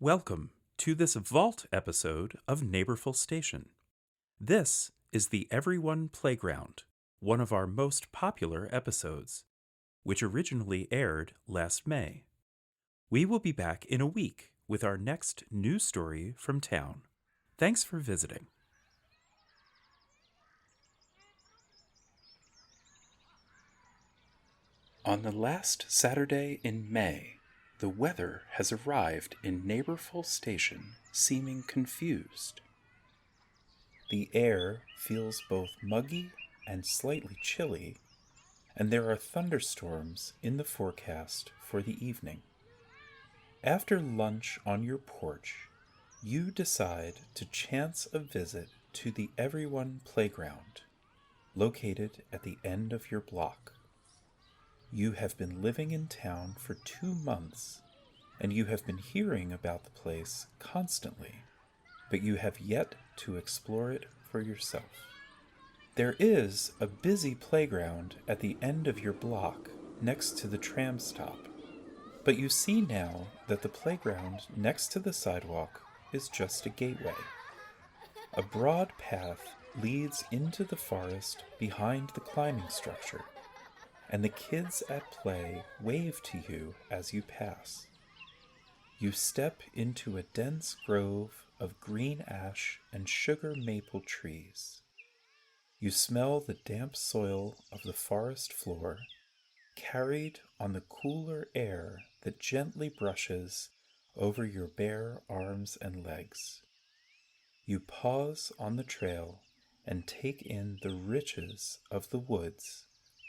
Welcome to this Vault episode of Neighborful Station. This is the Everyone Playground, one of our most popular episodes, which originally aired last May. We will be back in a week with our next news story from town. Thanks for visiting. On the last Saturday in May, the weather has arrived in Neighborful Station, seeming confused. The air feels both muggy and slightly chilly, and there are thunderstorms in the forecast for the evening. After lunch on your porch, you decide to chance a visit to the Everyone Playground, located at the end of your block. You have been living in town for 2 months, and you have been hearing about the place constantly, but you have yet to explore it for yourself. There is a busy playground at the end of your block next to the tram stop, but you see now that the playground next to the sidewalk is just a gateway. A broad path leads into the forest behind the climbing structure, and the kids at play wave to you as you pass. You step into a dense grove of green ash and sugar maple trees. You smell the damp soil of the forest floor, carried on the cooler air that gently brushes over your bare arms and legs. You pause on the trail and take in the riches of the woods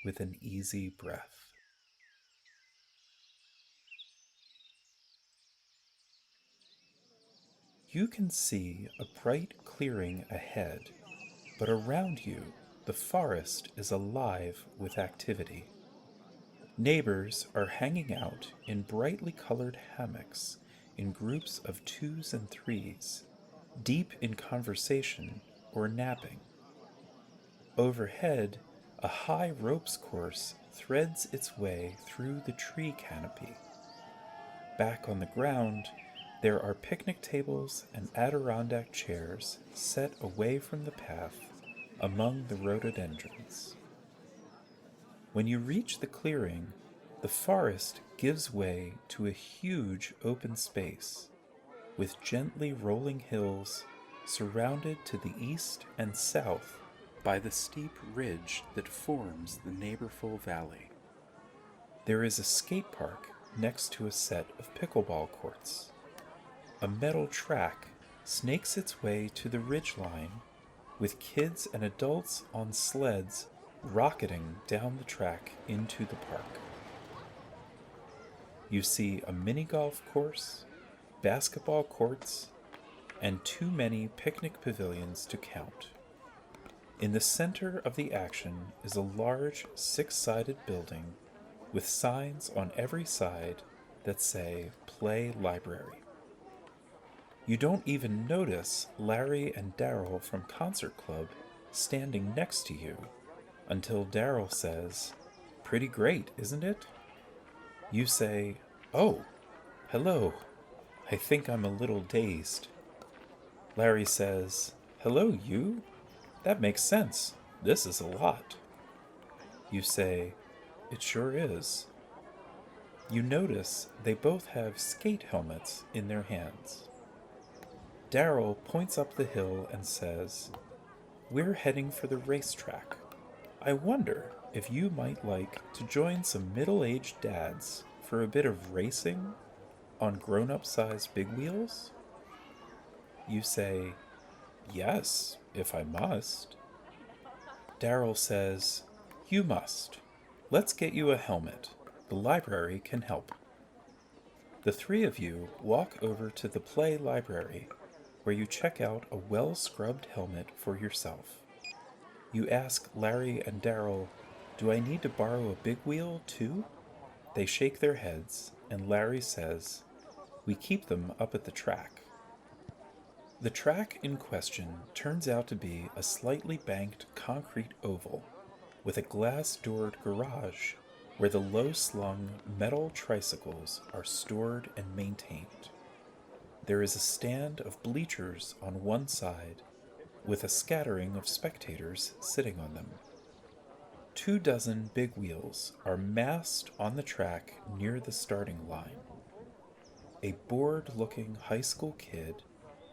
with an easy breath. You can see a bright clearing ahead, but around you, the forest is alive with activity. Neighbors are hanging out in brightly colored hammocks in groups of 2s and 3s, deep in conversation or napping. Overhead, a high ropes course threads its way through the tree canopy. Back on the ground, there are picnic tables and Adirondack chairs set away from the path among the rhododendrons. When you reach the clearing, the forest gives way to a huge open space with gently rolling hills surrounded to the east and south by the steep ridge that forms the Neighborful Valley. There is a skate park next to a set of pickleball courts. A metal track snakes its way to the ridgeline, with kids and adults on sleds rocketing down the track into the park. You see a mini golf course, basketball courts, and too many picnic pavilions to count. In the center of the action is a large 6-sided building with signs on every side that say Play Library. You don't even notice Larry and Daryl from Concert Club standing next to you until Daryl says, "Pretty great, isn't it?" You say, "Oh, hello. I think I'm a little dazed." Larry says, "Hello, you? That makes sense. This is a lot." You say, "It sure is." You notice they both have skate helmets in their hands. Daryl points up the hill and says, "We're heading for the racetrack. I wonder if you might like to join some middle-aged dads for a bit of racing on grown-up-sized big wheels?" You say, "Yes, if I must." Daryl says, "You must. Let's get you a helmet. The library can help." The 3 of you walk over to the Play Library, where you check out a well-scrubbed helmet for yourself. You ask Larry and Daryl, "Do I need to borrow a big wheel, too?" They shake their heads, and Larry says, "We keep them up at the track." The track in question turns out to be a slightly banked concrete oval with a glass-doored garage where the low-slung metal tricycles are stored and maintained. there is a stand of bleachers on one side with a scattering of spectators sitting on them. 24 big wheels are massed on the track near the starting line. A bored-looking high school kid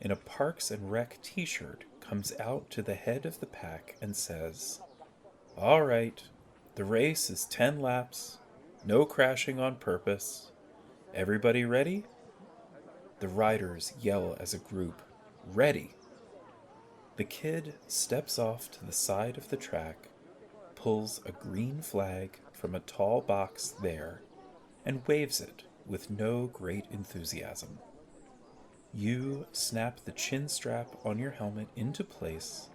in a Parks and Rec t-shirt comes out to the head of the pack and says, "All right, the race is 10 laps, no crashing on purpose. Everybody ready?" The riders yell as a group, "Ready!" The kid steps off to the side of the track, pulls a green flag from a tall box there, and waves it with no great enthusiasm. You snap the chin strap on your helmet into place,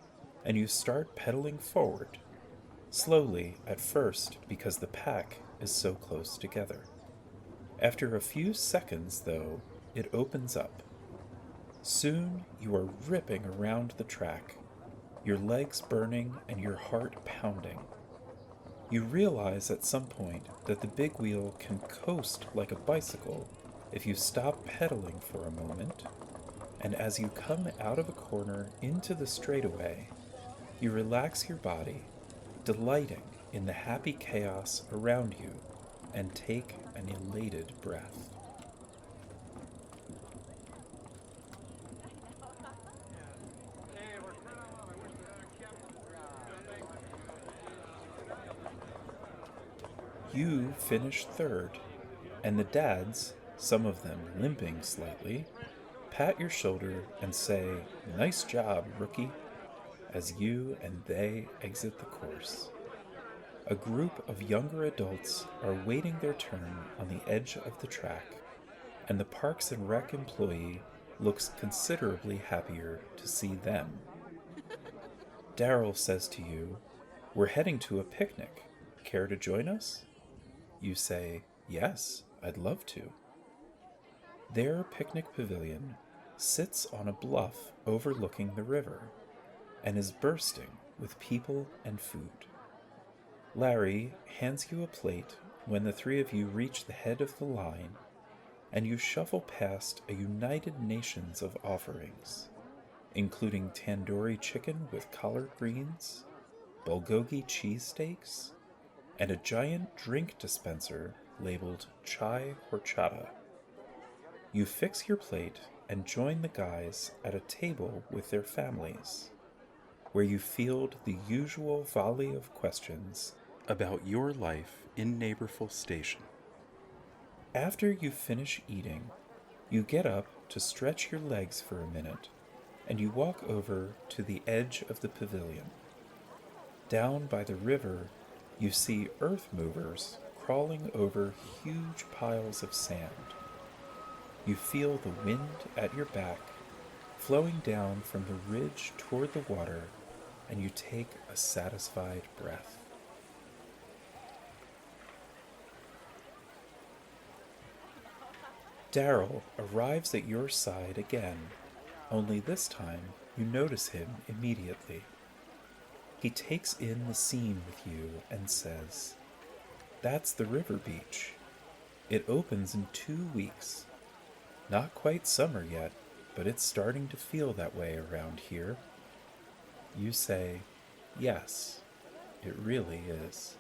and you start pedaling forward, slowly at first because the pack is so close together. After a few seconds, though, it opens up. Soon you are ripping around the track, your legs burning and your heart pounding. You realize at some point that the big wheel can coast like a bicycle if you stop pedaling for a moment, and as you come out of a corner into the straightaway, you relax your body, delighting in the happy chaos around you, and take an elated breath. You finish third, and the dads, some of them limping slightly, pat your shoulder and say, "Nice job, rookie," as you and they exit the course. A group of younger adults are waiting their turn on the edge of the track, and the Parks and Rec employee looks considerably happier to see them. Daryl says to you, "We're heading to a picnic. Care to join us?" You say, "Yes, I'd love to." Their picnic pavilion sits on a bluff overlooking the river and is bursting with people and food. Larry hands you a plate when the three of you reach the head of the line, and you shuffle past a United Nations of offerings, including tandoori chicken with collard greens, bulgogi cheesesteaks, and a giant drink dispenser labeled chai horchata. You fix your plate and join the guys at a table with their families, where you field the usual volley of questions about your life in Neighborful Station. After you finish eating, you get up to stretch your legs for a minute, and you walk over to the edge of the pavilion. Down by the river, you see earth movers crawling over huge piles of sand. You feel the wind at your back, flowing down from the ridge toward the water, and you take a satisfied breath. Daryl arrives at your side again, only this time you notice him immediately. He takes in the scene with you and says, "That's the river beach. It opens in 2 weeks. Not quite summer yet, but it's starting to feel that way around here." You say, "Yes, it really is."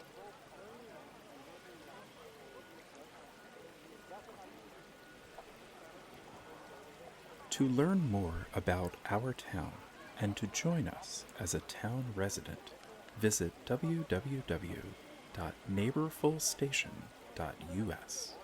To learn more about our town and to join us as a town resident, visit www.neighborfulstation.us.